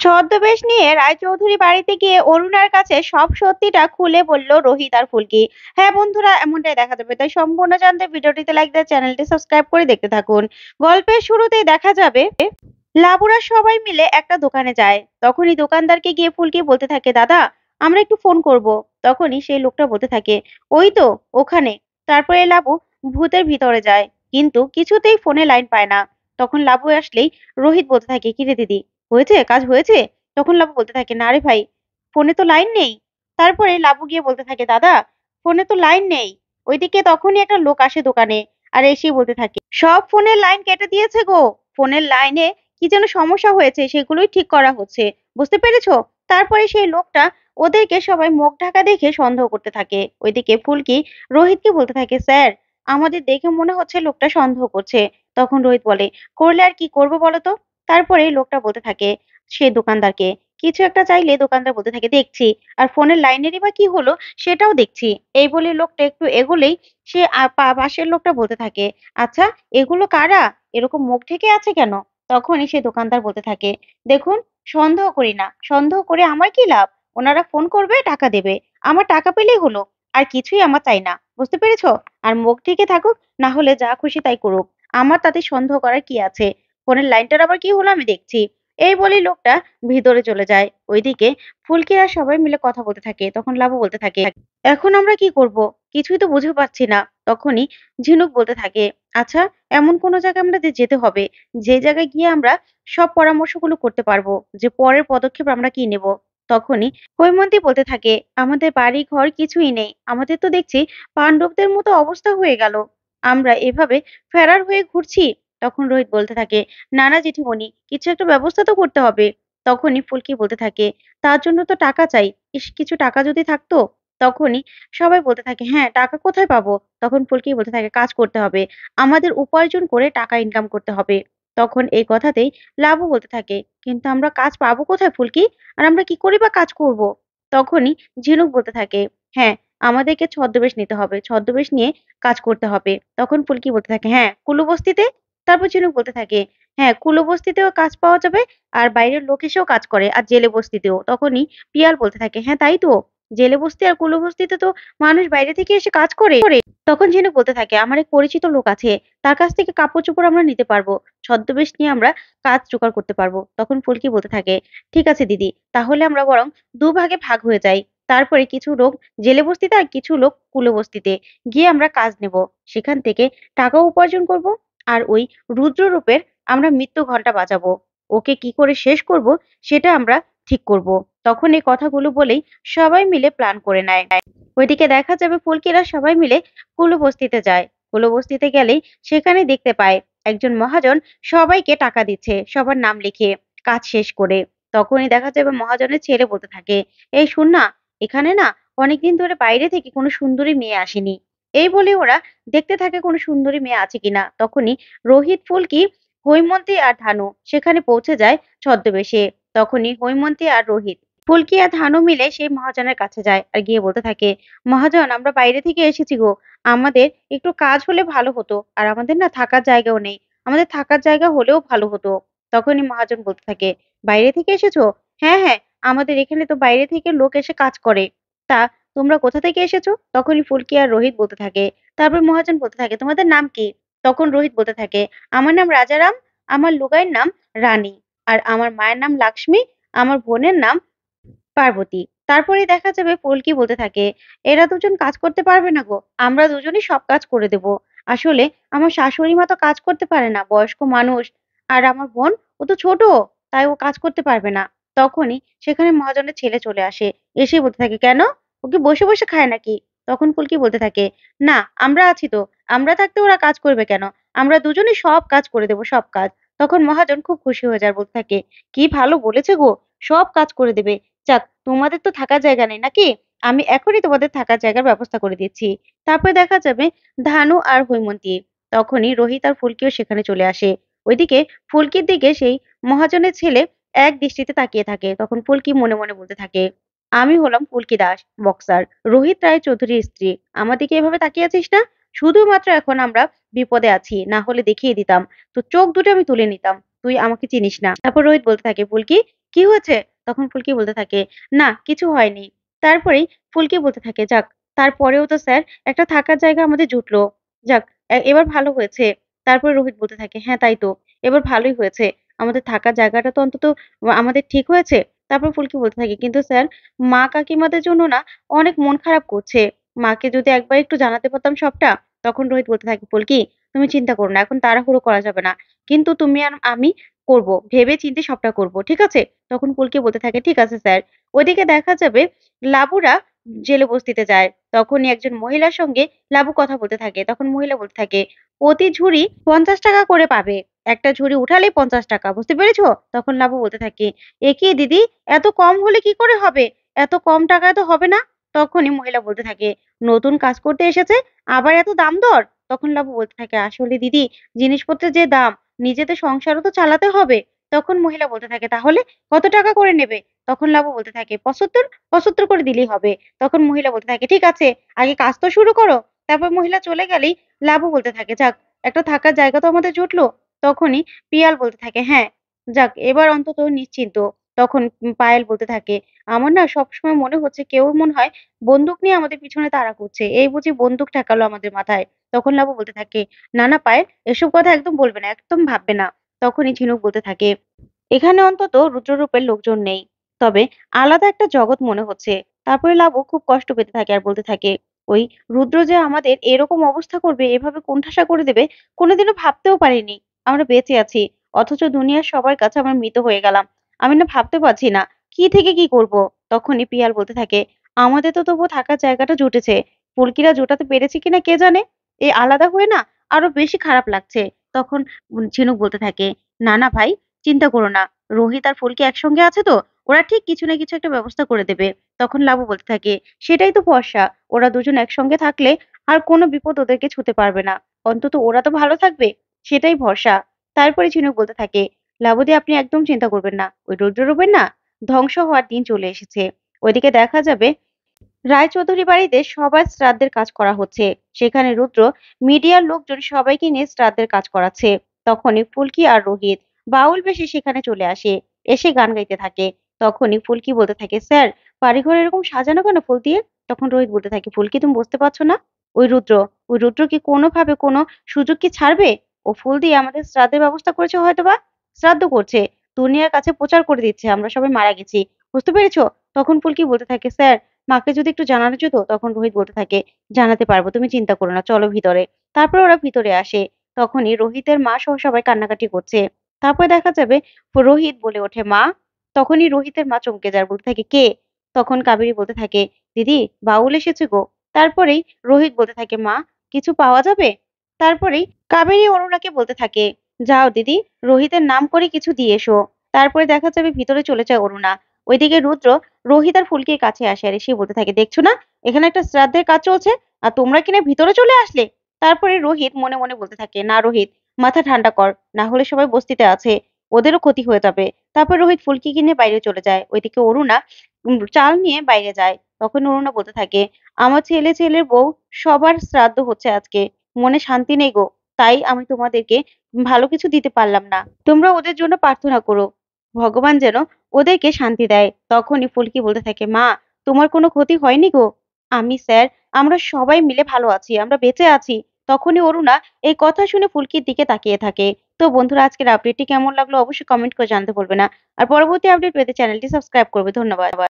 ছদ্মবেশ নিয়ে রায়চৌধুরী বাড়িতে গিয়ে অরুণার কাছে সব সত্যিটা খুলে বলল রোহিত আর ফুলকি। হ্যাঁ বন্ধুরা, এমনটাই দেখা যাবে, তাই সম্পূর্ণ জানতে ভিডিওটিতে লাইক দিয়ে চ্যানেলটি সাবস্ক্রাইব করে দেখতে থাকুন। গল্পের শুরুতেই দেখা যাবে লাবুরা সবাই মিলে একটা দোকানে যায়। তখনই দোকানদারকে গিয়ে ফুলকি বলতে থাকে, দাদা আমরা একটু ফোন করব। তখনই সেই লোকটা বলতে থাকে, ওই তো ওখানে। তারপরে লাবু ভূতের ভিতরে যায়, কিন্তু কিছুতেই ফোনে লাইন পায় না। তখন লাবু আসলেই রোহিত বলতে থাকে, কিরে দিদি, হয়েছে, কাজ হয়েছে? তখন লাবু বলতে থাকে, না রে ভাই, ফোনে তো লাইন নেই। তারপরে লাবু গিয়ে বলতে থাকে, দাদা ফোনে তো লাইন নেই। ওইদিকে তখনই একটা লোক আসে দোকানে, আর এসে বলতে থাকে, সব ফোনের লাইন কেটে দিয়েছে গো। ফোনের লাইনে কি যেন সমস্যা হয়েছে, সেগুলোই ঠিক করা হচ্ছে, বুঝতে পেরেছো? তারপরে সেই লোকটা ওদেরকে সবাই মুখ ঢাকা দেখে সন্দেহ করতে থাকে। ওইদিকে ফুলকি রোহিতকে বলতে থাকে, স্যার আমাদের দেখে মনে হচ্ছে লোকটা সন্দেহ করছে। তখন রোহিত বলে, করলে আর কি করবো বলো তো? তারপরে লোকটা বলতে থাকে সেই দোকানদারকে, কিছু একটা চাইলে দোকানদার বলতে থাকে, দেখছি। আর ফোনের লাইনেরই বা কি হলো সেটাও দেখছি। এই বলে লোকটা একটু এগোলেই সে পাশের লোকটা বলতে থাকে, আচ্ছা এগুলো কারা, এরকম মুখ ঢেকে আছে কেন? তখনই সে দোকানদার বলতে থাকে, দেখুন, সন্দেহ করি না, সন্দেহ করে আমার কি লাভ? ওনারা ফোন করবে, টাকা দেবে, আমার টাকা পেলেই হলো। আর কিছুই আমার চাই না, বুঝতে পেরেছো? আর মুখ ঢেকে থাকুক, না হলে যা খুশি তাই করুক, আমার তাতে সন্দেহ করার কি আছে? ফোনের লাইনটার আবার কি হলো আমি দেখছি। এই বলেই লোকটা ভিতরে চলে যায়। ওইদিকে ফুলকিরা সবাই মিলে কথা বলতে থাকে। তখন লাবু বলতে থাকে, এখন আমরা কি করব? কিছুই তো বুঝে পাচ্ছি না। তখনই ঝিনুক বলতে থাকে, আচ্ছা এমন কোনো জায়গায় আমাদের যেতে হবে, যে জায়গায় গিয়ে আমরা সব পরামর্শগুলো করতে পারবো, যে পরের পদক্ষেপ আমরা কি নেব। তখনই হৈমন্তী বলতে থাকে, আমাদের বাড়ি ঘর কিছুই নেই, আমাদের তো দেখছি পাণ্ডবদের মতো অবস্থা হয়ে গেল, আমরা এভাবে ফেরার হয়ে ঘুরছি। তখন রোহিত বলতে থাকে, না না জেঠিমণি, কিছু একটা ব্যবস্থা তো করতে হবে। তখনই ফুলকি বলতে থাকে, তার জন্য তো টাকা চাই। ইস, কিছু টাকা যদি থাকতো। তখনই সবাই বলতে থাকে, হ্যাঁ টাকা কোথায় পাবো? তখন ফুলকি বলতে থাকে, কাজ করতে হবে, আমাদের উপার্জন করে টাকা ইনকাম করতে হবে। তখন এই কথাতেই লাবু বলতে থাকে, কিন্তু আমরা কাজ পাবো কোথায় ফুলকি? আর আমরা কি করে বা কাজ করব? তখনই ঝিনুক বলতে থাকে, হ্যাঁ আমাদেরকে ছদ্মবেশ নিতে হবে, ছদ্মবেশ নিয়ে কাজ করতে হবে। তখন ফুলকি বলতে থাকে, হ্যাঁ কুলুবস্তিতে। তারপর ঝিনুক বলতে থাকে, হ্যাঁ কুলুবস্তিতেও কাজ পাওয়া যাবে, আর বাইরের লোক এসেও কাজ করে, আর জেলে বস্তিতেও। তখনই পিয়াল বলতে থাকে, হ্যাঁ তাই তো, জেলে বস্তি আর কুলবস্তিতে তো মানুষ বাইরে থেকে এসে কাজ করে। তখন ঝিনুক বলতে থাকে, আমার এক পরিচিত লোক আছে, তার কাছ থেকে কাপড় চোপড় আমরা নিতে পারবো, ছদ্মবেশ নিয়ে আমরা কাজ জোগাড় করতে পারবো। তখন ফুলকি বলতে থাকে, ঠিক আছে দিদি, তাহলে আমরা বরং দুভাগে ভাগ হয়ে যাই। তারপরে কিছু লোক জেলে বস্তিতে আর কিছু লোক কুলবস্তিতে গিয়ে আমরা কাজ নেব, সেখান থেকে টাকাও উপার্জন করব। আর ওই রুদ্ররূপের আমরা মৃত্যু ঘন্টা বাজাবো, ওকে কি করে শেষ করব সেটা আমরা ঠিক করব। তখন এই কথাগুলো বলেই সবাই মিলে প্ল্যান করে নেয়। ওইদিকে দেখা যাবে ফুলকিরা সবাই মিলে কুলবস্তিতে যায়। কুলবস্তিতে গেলেই সেখানে দেখতে পায় একজন মহাজন সবাইকে টাকা দিচ্ছে, সবার নাম লিখে কাজ শেষ করে। তখনই দেখা যাবে মহাজনের ছেলে বলতে থাকে, এই শোন না, এখানে না অনেকদিন ধরে বাইরে থেকে কোনো সুন্দরী মেয়ে আসেনি। এই বলে ওরা দেখতে থাকে কোনো সুন্দরী মেয়ে আছে কিনা। তখনই রোহিত, ফুলকি, হৈমন্তী আর ধানু সেখানে পৌঁছে যায় ছদ্মবেশে। তখনই হৈমন্তী আর রোহিত, ফুলকি আর ধানু মিলে সেই মহাজনের কাছে যায় আর গিয়ে বলতে থাকে, মহাজন আমরা বাইরে থেকে এসেছি গো, আমাদের একটু কাজ হলে ভালো হতো, আর আমাদের না থাকার জায়গাও নেই, আমাদের থাকার জায়গা হলেও ভালো হতো। তখনই মহাজন বলতে থাকে, বাইরে থেকে এসেছো? হ্যাঁ হ্যাঁ, আমাদের এখানে তো বাইরে থেকে লোক এসে কাজ করে। তা তোমরা কোথা থেকে এসেছো? তখনই ফুলকি আর রোহিত বলতে থাকে। তারপর মহাজন বলতে থাকে, তোমাদের নাম কি? তখন রোহিত বলতে থাকে, আমার নাম রাজারাম, আমার লুগাইয়ের নাম রানী, আর আমার মায়ের নাম লাক্ষ্মী, আমার বোনের নাম পার্বতী। তারপরেই দেখা যাবে ফুলকি বলতে থাকে, এরা দুজন কাজ করতে পারবে না গো, আমরা দুজনই সব কাজ করে দেব। আসলে আমার শাশুড়ি মা তো কাজ করতে পারে না, বয়স্ক মানুষ, আর আমার বোন ও তো ছোট, তাই ও কাজ করতে পারবে না। তখনই সেখানে মহাজনের ছেলে চলে আসে, এসে বলতে থাকে, কেন, ও কি বসে বসে খায় নাকি? তখন ফুলকি বলতে থাকে, না আমরা আছি তো, আমরা থাকতে ওরা কাজ করবে কেন, আমরা দুজনই সব কাজ করে দেবো, সব কাজ। তখন মহাজন খুব খুশি হয়ে যায়, বলতে থাকে, কি ভালো বলেছে গো, সব কাজ করে দেবে। যাক, তোমাদের তো থাকার জায়গা নেই নাকি? আমি এখনই তোমাদের থাকার জায়গার ব্যবস্থা করে দিচ্ছি। তারপরে দেখা যাবে ধানু আর হৈমন্তী। তখনই রোহিত আর ফুলকিও সেখানে চলে আসে। ওইদিকে ফুলকির দিকে সেই মহাজনের ছেলে এক দৃষ্টিতে তাকিয়ে থাকে। তখন ফুলকি মনে মনে বলতে থাকে, আমি হলাম ফুলকি দাস, বক্সার, রোহিত রায় চৌধুরীর স্ত্রী। আমার দিকে এভাবে তাকিয়ে আছিস না? শুধুমাত্র এখন আমরা বিপদে আছি, না হলে দেখিয়ে দিতাম, তো চোখ দুটো আমি তুলে নিতাম, তুই আমাকে চিনিস না। তারপর রোহিত বলতে থাকে, ফুলকি কি হয়েছে? তখন ফুলকি বলতে থাকে, না কিছু হয়নি। তারপরেই ফুলকি বলতে থাকে, যাক তারপরেও তো স্যার একটা থাকার জায়গা আমাদের জুটলো। যাক এবার ভালো হয়েছে। তারপরে রোহিত বলতে থাকে, হ্যাঁ তাই তো। এবার ভালোই হয়েছে। আমাদের থাকার জায়গাটা তো অন্তত আমাদের ঠিক হয়েছে। তারপর ফুলকি বলতে থাকে, কিন্তু স্যার মা কাকিমাদের জন্য না অনেক মন খারাপ করছে। মাকে যদি একবার একটু জানাতে পারতাম সবটা। তখন রোহিত বলতে থাকে, ফুলকি তুমি চিন্তা করো না। এখন তাড়াহুড়ো করা যাবে না। কিন্তু তুমি আর আমি করব। ভেবে চিন্তে সবটা করব। ঠিক আছে? তখন পুলকি বলতে থাকে, ঠিক আছে স্যার। ওইদিকে দেখা যাবে লাবুরা জেলে বস্তিতে যায়। তখনই একজন মহিলার সঙ্গে লাবু কথা বলতে থাকে। তখন মহিলা বলতে থাকে, প্রতি ঝুড়ি ৳৫০ করে পাবে। একটা ঝুড়ি উঠালেই ৳৫০। বুঝতে পেরেছো? তখন লাবু বলতে থাকে, এ কি দিদি? এত কম হলে কি করে হবে? এত কম টাকায় তো হবে না। তখনই মহিলা বলতে থাকে, নতুন কাজ করতে এসেছে আবার এত দাম দর? তখন লাবু বলতে থাকে, আসলে দিদি জিনিসপত্রের যে দাম নিজেদের সংসারও তো চালাতে হবে। তখন মহিলা বলতে থাকে, তাহলে কত টাকা করে নেবে? তখন লাবু বলতে থাকে, ৭৫, ৭৫ করে দিলেই হবে। তখন মহিলা বলতে থাকে, ঠিক আছে, আগে কাজ তো শুরু করো। তারপর মহিলা চলে গেলেই লাবু বলতে থাকে, যাক একটা থাকার জায়গা তো আমাদের জুটলো। তখনই পিয়াল বলতে থাকে, হ্যাঁ, যাক এবার অন্তত নিশ্চিন্ত। তখন পায়েল বলতে থাকে, আমার না সবসময় মনে হচ্ছে কেউ মনে হয় বন্দুক নিয়ে আমাদের পিছনে তাড়া করছে। এই বুঝি বন্দুক ঠেকালো আমাদের মাথায়। তখন লাবু বলতে থাকে, না, না পায়েল এসব কথা একদম বলবে না, একদম ভাববে না। তখনই ঝিনুক বলতে থাকে, এখানে অন্তত রুদ্ররূপের লোকজন নেই। তবে আলাদা একটা জগৎ মনে হচ্ছে। তারপরে লাবু খুব কষ্ট পেতে থাকে আর বলতে থাকে, ওই রুদ্র যে আমাদের এরকম অবস্থা করবে, এভাবে কোণঠাসা করে দেবে, কোনোদিনও ভাবতেও পারিনি। আমরা বেঁচে আছি। অথচ দুনিয়ার সবার কাছে আমরা মৃত হয়ে গেলাম। আমি না ভাবতে পারছি না, কি থেকে কি করব? তখনই পিয়াল বলতে থাকে, আমাদের তো তবুও থাকার জায়গাটা জুটেছে। ফুলকিরা জোটাতে পেরেছে কিনা কে জানে? এই আলাদা হয়ে না আরো বেশি খারাপ লাগছে। তখন ঝিনুক বলতে থাকে, না, না ভাই চিন্তা করো না। রোহিত আর ফুলকি একসঙ্গে আছে তো? ওরা ঠিক কিছু না কিছু একটা ব্যবস্থা করে দেবে। তখন লাবু বলতে থাকে, সেটাই তো ভরসা। ওরা দুজন একসঙ্গে থাকলে আর কোনো বিপদ ওদেরকে ছুঁতে পারবে না। অন্তত ওরা তো ভালো থাকবে। সেটাই ভরসা। তারপরে ঝিনুক বলতে থাকে, লাবুদি আপনি একদম চিন্তা করবেন না। ওই রুদ্ররূপের না ধ্বংস হওয়ার দিন চলে এসেছে। ওইদিকে দেখা যাবে রায়চৌধুরী বাড়িতে সবার শ্রাদ্ধের কাজ করা হচ্ছে। সেখানে রুদ্র মিডিয়ার লোকজন সবাইকে নিয়ে শ্রাদ্ধের কাজ করাচ্ছে। তখনই ফুলকি আর রোহিত বাউল বেশে সেখানে চলে আসে। এসে গান গাইতে থাকে। তখনই ফুলকি বলতে থাকে, স্যার বাড়িঘর এরকম সাজানো কেন ফুল দিয়ে? তখন রোহিত বলতে থাকে, ফুলকি তুমি বুঝতে পারছো না? ওই রুদ্র, ওই রুদ্র কি কোনোভাবে কোনো সুযোগ কি ছাড়বে? ও ফুল দিয়ে আমাদের শ্রাদ্ধের ব্যবস্থা করেছে হয়তোবা। শ্রাদ্ধ করছে। দুনিয়ার কাছে প্রচার করে দিচ্ছে আমরা সবাই মারা গেছি। বুঝতে পেরেছো? তখন ফুলকি বলতে থাকে, স্যার মাকে যদি একটু জানানো যেত। তখন রোহিত বলতে থাকে, জানাতে পারবো, তুমি চিন্তা করো না, চলো ভিতরে। তারপরে ওরা ভিতরে আসে। তখনই রোহিতের মা সহ সবাই কান্নাকাটি করছে। তারপরে দেখা যাবে রোহিত বলে ওঠে, মা। তখনই রোহিতের মা চমকে যায়, বলতে থাকে, কে? তখন কাবেরী বলতে থাকে, দিদি বাউল এসেছে গো। তারপরেই রোহিত বলতে থাকে, মা কিছু পাওয়া যাবে? তারপরেই কাবেরী অরুণাকে বলতে থাকে, যাও দিদি, রোহিতের নাম করে কিছু দিয়ে এসো। তারপরে দেখা যাবে ভিতরে চলে যায় অরুণা। ওইদিকে রুদ্র রোহিত আর ফুলকির কাছে আসে আর এসে বলতে থাকে, দেখছো না এখানে একটা শ্রাদ্ধের কাজ চলছে আর তোমরা কিনা ভিতরে চলে আসলে? তারপরে রোহিত মনে মনে বলতে থাকে, না রোহিত, মাথা ঠান্ডা কর, না হলে সবাই বস্তিতে আছে, ওদেরও ক্ষতি হয়ে যাবে। তারপর রোহিত ফুলকি কিনে বাইরে চলে যায়। ওইদিকে অরুণা চাল নিয়ে বাইরে যায়। তখন অরুণা বলতে থাকে, আমার ছেলে ছেলের বউ সবার শ্রাদ্ধ হচ্ছে আজকে, মনে শান্তি নেই গো। তাই আমি তোমাদেরকে ভালো কিছু দিতে পারলাম না। তোমরা ওদের জন্য প্রার্থনা করো, ভগবান যেন ওদেরকে শান্তি দেয়। তখনই ফুলকি বলতে থাকে, মা তোমার কোনো ক্ষতি হয়নি গো? আমি স্যার, আমরা সবাই মিলে ভালো আছি, আমরা বেঁচে আছি। তখনই অরুণা এই কথা শুনে ফুলকির দিকে তাকিয়ে থাকে। তো বন্ধুরা আজকের আপডেটটি কেমন লাগলো অবশ্যই কমেন্ট করে জানতে ভুলবে না। আর পরবর্তী আপডেট পেতে চ্যানেলটি সাবস্ক্রাইব করবে। ধন্যবাদ।